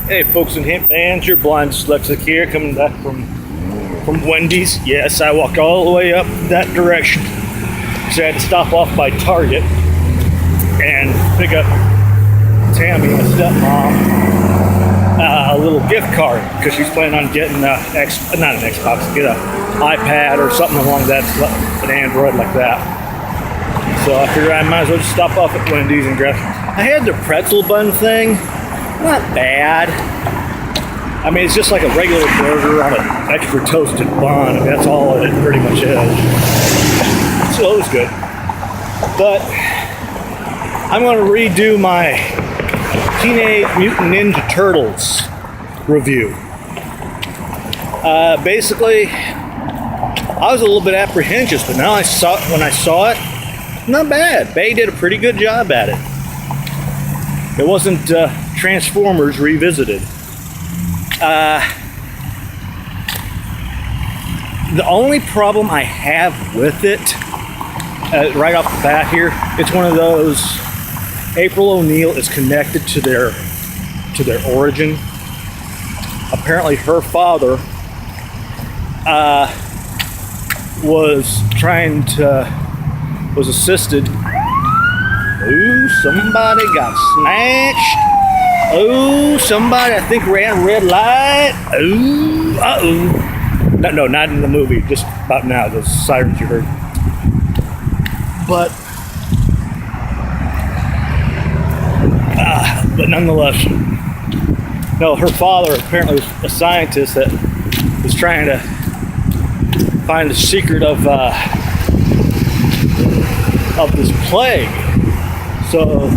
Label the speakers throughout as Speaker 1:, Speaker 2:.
Speaker 1: Hey folks and hip fans, your blind dyslexic here, coming back from Wendy's. Yes, I walked all the way up that direction. So I had to stop off by Target and pick up Tammy, my stepmom, a little gift card because she's planning on getting not an Xbox, get an iPad or something along that, an Android like that. So I figured I might as well just stop off at Wendy's and grab. I had the pretzel bun thing. Not bad. I mean, it's just like a regular burger on an extra toasted bun. I mean, that's all it pretty much is. So it was good. But I'm going to redo my Teenage Mutant Ninja Turtles review. Basically, I was a little bit apprehensive, but now when I saw it, not bad. Bay did a pretty good job at it. It wasn't Transformers Revisited. The only problem I have with it, right off the bat here, it's one of those. April O'Neil is connected to their origin. Apparently, her father was assisted. Ooh, somebody got snatched. Ooh, somebody, I think, ran a red light. Ooh, uh-oh. No, not in the movie, just about now, those sirens you heard. But nonetheless, no, her father apparently was a scientist that was trying to find the secret of this plague. So,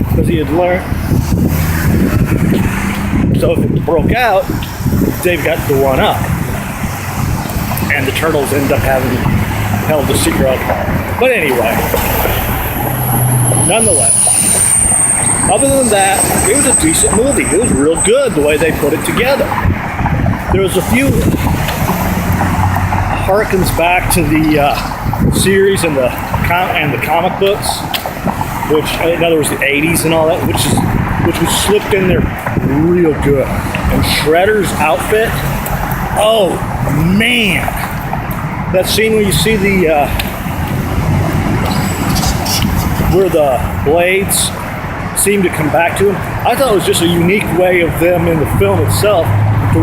Speaker 1: because he had learned, so if it broke out, they've got the one up. And the turtles end up having held the secret of it. But anyway, nonetheless, other than that, it was a decent movie. It was real good the way they put it together. There was a few harkens back to the series and the comic books, which, in other words, the 80s and all that, which was slipped in there real good. And Shredder's outfit, oh man, that scene where you see where the blades seem to come back to him, I thought it was just a unique way of them in the film itself to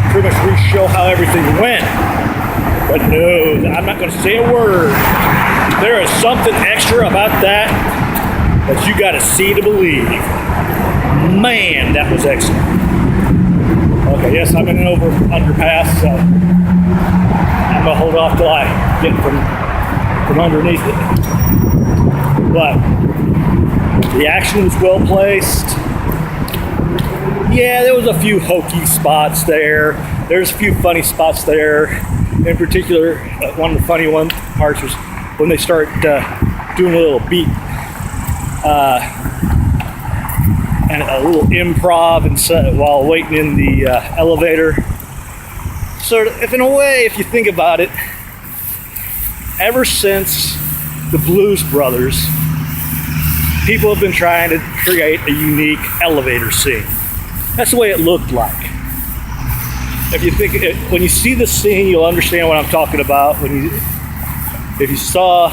Speaker 1: pretty much re-show how everything went. But no, I'm not going to say a word. There is something extra about that you got to see to believe. Man, that was excellent. Okay, yes, I'm in an underpass, so I'm going to hold off till I get from underneath it. But the action was well placed. Yeah, there was a few hokey spots there. There's a few funny spots there. In particular, one of the funny parts was when they start doing a little beat and a little improv and while waiting in the elevator. Sort of, if in a way, if you think about it, ever since the Blues Brothers, people have been trying to create a unique elevator scene. That's the way it looked like. If you think, when you see the scene, you'll understand what I'm talking about. If you saw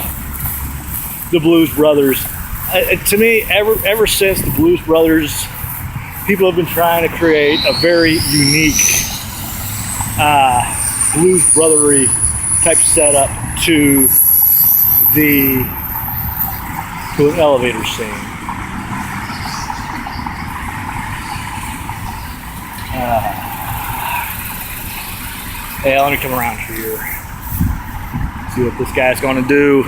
Speaker 1: the Blues Brothers, to me, ever since the Blues Brothers, people have been trying to create a very unique Blues Brothery type setup to an elevator scene. Hey, let me come around here. See what this guy's going to do.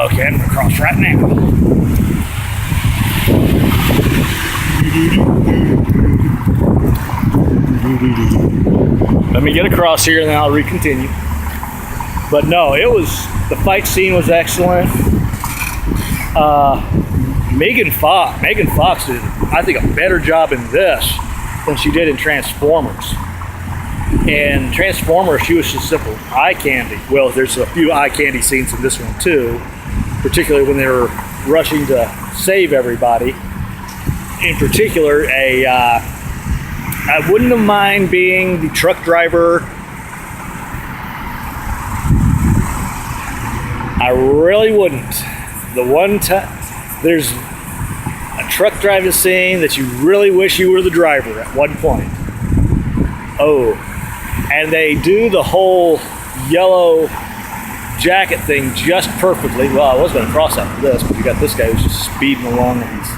Speaker 1: Okay, I'm going to cross right now. Let me get across here and then I'll recontinue. But no, the fight scene was excellent. Megan Fox did, I think, a better job in this than she did in Transformers. In Transformers, she was just simple eye candy. Well, there's a few eye candy scenes in this one too, particularly when they were rushing to save everybody. In particular, I wouldn't have mind being the truck driver. I really wouldn't. The one time there's a truck driving scene that you really wish you were the driver at one point. Oh, and they do the whole yellow jacket thing just perfectly. Well, I was going to cross after this, but you got this guy who's just speeding along and he's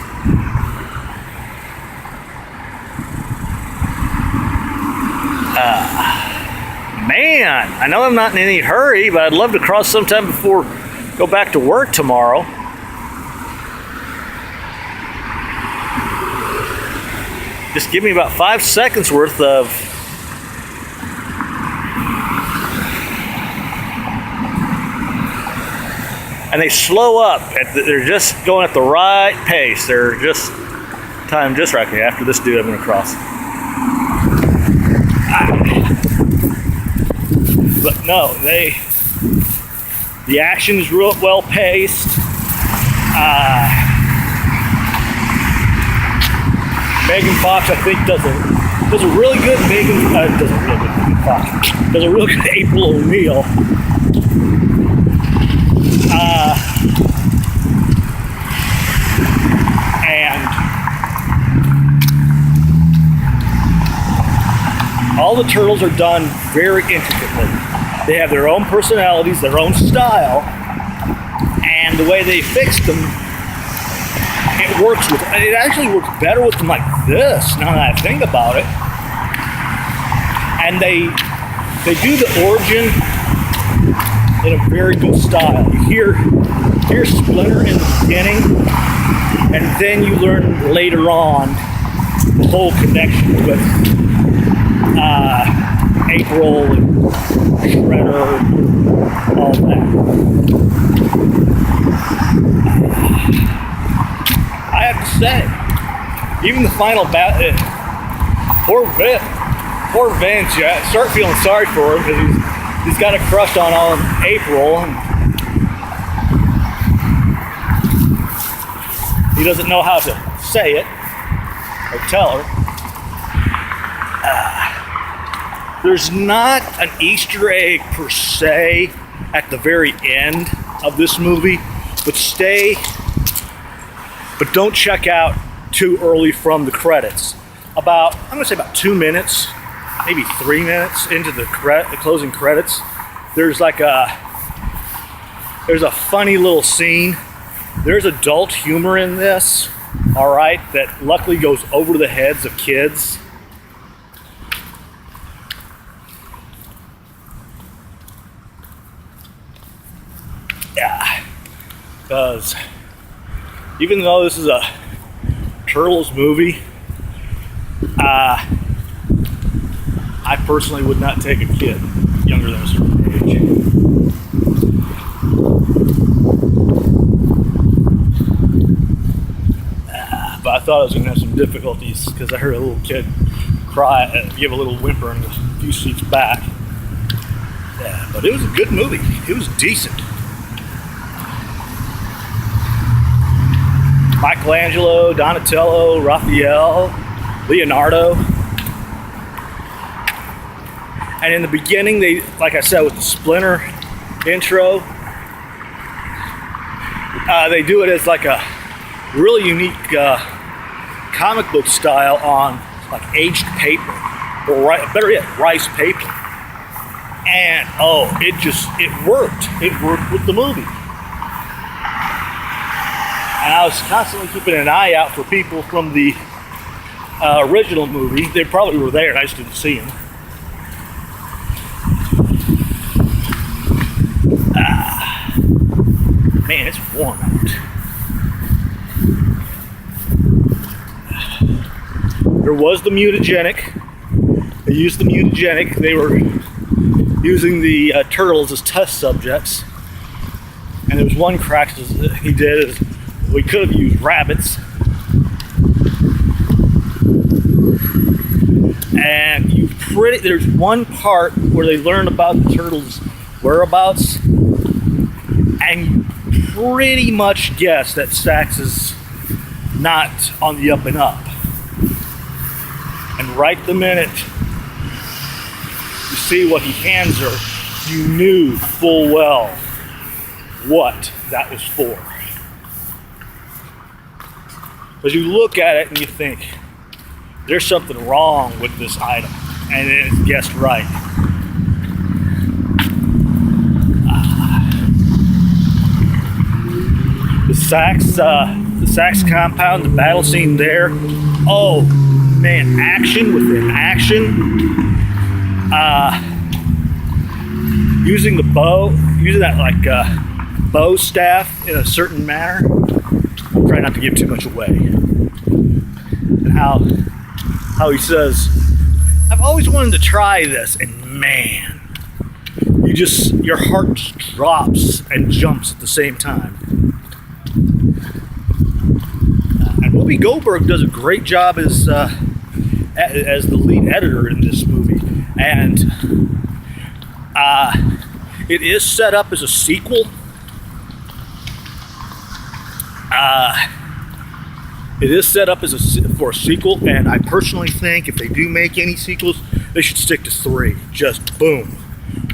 Speaker 1: man, I know I'm not in any hurry, but I'd love to cross sometime before go back to work tomorrow. Just give me about 5 seconds worth of and they slow up. They're just going at the right pace. They're just timed just right. After this dude, I'm going to cross. But no, the action is real well paced. Megan Fox, I think, does a really good does a really good April O'Neil. And all the turtles are done very intricately. They have their own personalities, their own style, and the way they fix them, it actually works better with them like this, now that I think about it. And they do the origin in a very good style. You hear Splinter in the beginning, and then you learn later on the whole connection with April and Shredder, all that. I have to say, even the final battle, poor Vince, I start feeling sorry for him because he's got a crush on April, and he doesn't know how to say it or tell her. There's not an Easter egg per se at the very end of this movie, but don't check out too early from the credits. I'm gonna say about 2 minutes, maybe 3 minutes into the closing credits, there's a funny little scene. There's adult humor in this, all right, that luckily goes over the heads of kids. Yeah, because even though this is a Turtles movie, I personally would not take a kid younger than a certain age. But I thought I was going to have some difficulties because I heard a little kid cry, give a little whimper in a few seats back. Yeah, but it was a good movie. It was decent. Michelangelo, Donatello, Raphael, Leonardo. And in the beginning, they, like I said, with the Splinter intro, they do it as like a really unique comic book style on like aged paper, or better yet, rice paper. And it worked. It worked with the movie. And I was constantly keeping an eye out for people from the original movie. They probably were there, and I just didn't see them. Man, it's warm out. There was the mutagenic. They used the mutagenic. They were using the turtles as test subjects. And there was one crack that he did is we could have used rabbits. And you There's one part where they learn about the turtles' whereabouts, and pretty much guess that Sax is not on the up and up. And right the minute you see what he hands her, you knew full well what that was for. Because you look at it and you think, there's something wrong with this item, and it's guessed right. The Sax compound, the battle scene there. Oh man, action within action. Using the bow, using that like bow staff in a certain manner. I'll try not to give too much away. And how he says, I've always wanted to try this, and man, your heart just drops and jumps at the same time. And Whoopi Goldberg does a great job as the lead editor in this movie, and it is set up as a sequel. It is set up for a sequel, and I personally think if they do make any sequels, they should stick to 3. Just boom.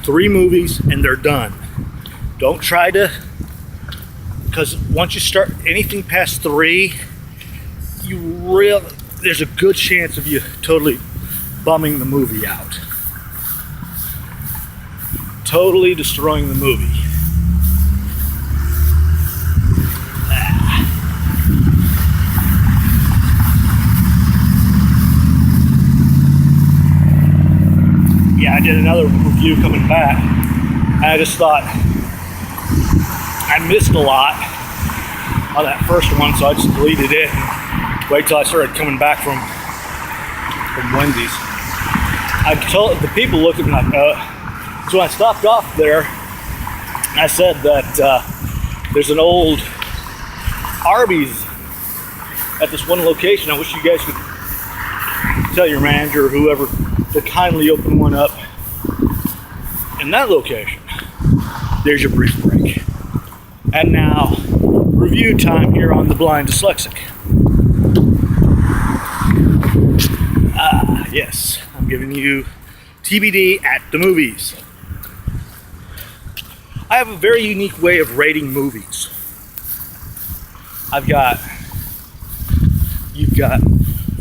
Speaker 1: 3 movies and they're done. Don't try to, because once you start anything past 3, there's a good chance of you totally bumming the movie out. Totally destroying the movie. Yeah, I did another review coming back, and I just thought I missed a lot on that first one, so I just deleted it and wait till I started coming back from Wendy's. I told the people looked at me like, so I stopped off there, I said that there's an old Arby's at this one location. I wish you guys could tell your manager or whoever to kindly open one up in that location. There's your brief break. And now, review time here on The Blind Dyslexic. Yes, I'm giving you TBD at the movies. I have a very unique way of rating movies. You've got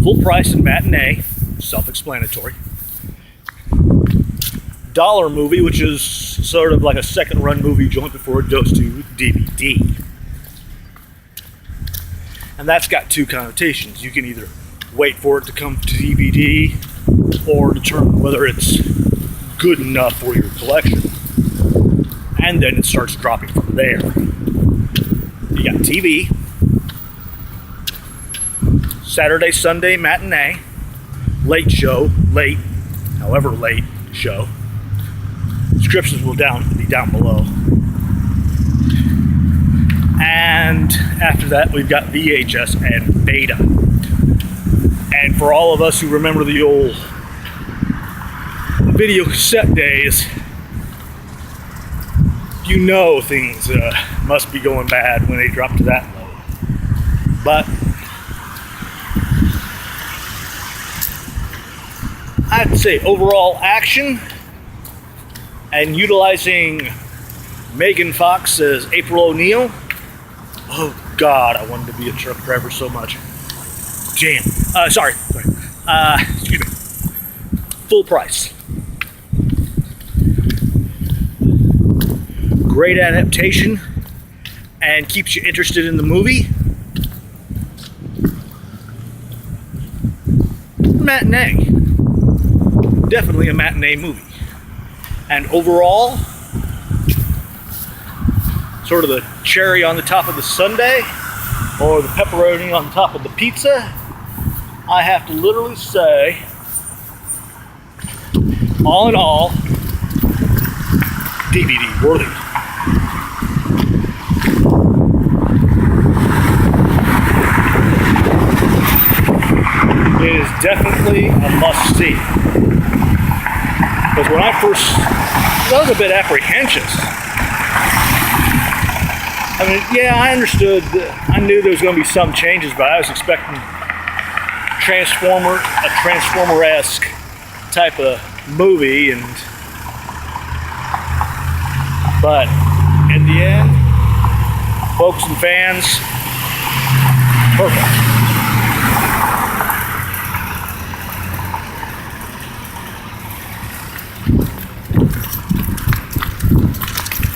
Speaker 1: full price and matinee, self-explanatory. Dollar movie, which is sort of like a second run movie joint before it goes to DVD. And that's got 2 connotations. You can either wait for it to come to DVD or determine whether it's good enough for your collection. And then it starts dropping from there. You got TV, Saturday, Sunday matinee, late, however late show. Descriptions will be down below. And after that, we've got VHS and Beta. And for all of us who remember the old video cassette days, you know things must be going bad when they drop to that low. But I'd say overall action and utilizing Megan Fox as April O'Neil. Oh God, I wanted to be a truck driver so much. Sorry. Excuse me. Full price. Great adaptation and keeps you interested in the movie. Matinee. Definitely a matinee movie. And overall, sort of the cherry on the top of the sundae, or the pepperoni on the top of the pizza, I have to literally say, all in all, DVD worthy. It is definitely a must-see. Because when I was a bit apprehensive. I mean, yeah, I understood. I knew there was going to be some changes, but I was expecting a Transformer-esque type of movie, but in the end, folks and fans, perfect.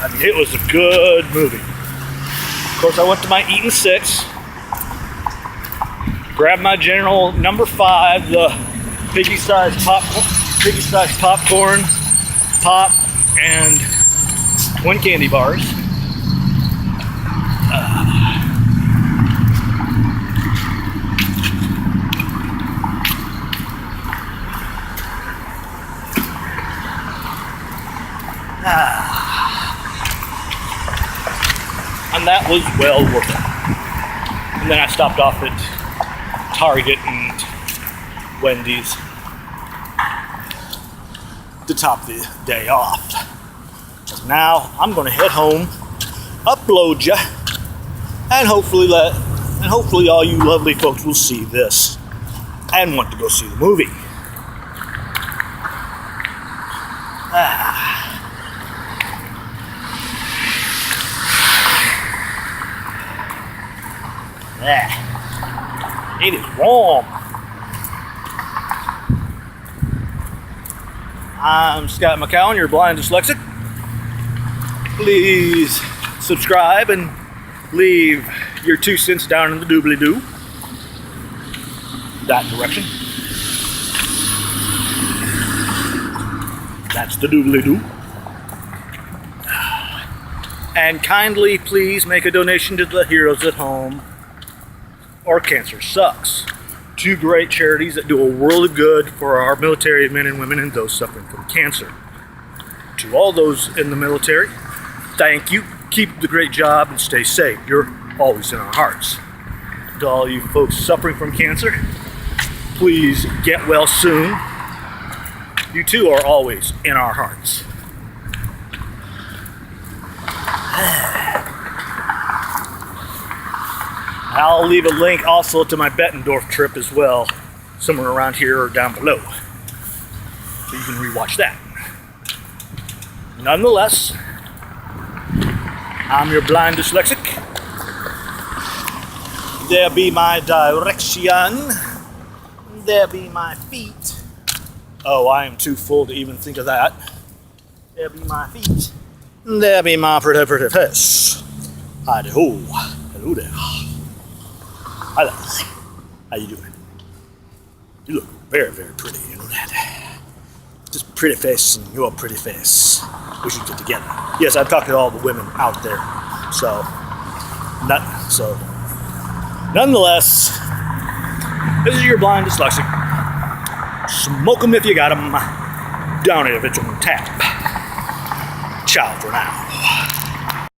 Speaker 1: I mean, it was a good movie. Of course, I went to my Eaton 6, grabbed my General number 5, the piggy-sized popcorn, pop, and twin candy bars. And that was well worth it. And then I stopped off at Target and Wendy's to top the day off. Now I'm gonna head home, upload ya, and hopefully all you lovely folks will see this and want to go see the movie. It is warm. I'm Scott McCowan, your blind dyslexic. Please subscribe and leave your 2 cents down in the doobly-doo. That direction. That's the doobly-doo. And kindly please make a donation to the Heroes at Home or Cancer Sucks. 2 great charities that do a world of good for our military men and women and those suffering from cancer. To all those in the military, thank you. Keep the great job and stay safe. You're always in our hearts. To all you folks suffering from cancer, please get well soon. You too are always in our hearts. I'll leave a link also to my Bettendorf trip as well, somewhere around here or down below, so you can rewatch that. Nonetheless, I'm your blind dyslexic. There be my direction. There be my feet. Oh, I am too full to even think of that. There be my feet. There be my pretty face. Hi-de-ho. Hello there. Hello. How you doing? You look very, very pretty, you know that. Just pretty face and your pretty face. We should get together. Yes, I'm talking to all the women out there. Nonetheless, this is your blind dyslexic. Smoke 'em if you got 'em. Down it if it's on tap. Ciao for now.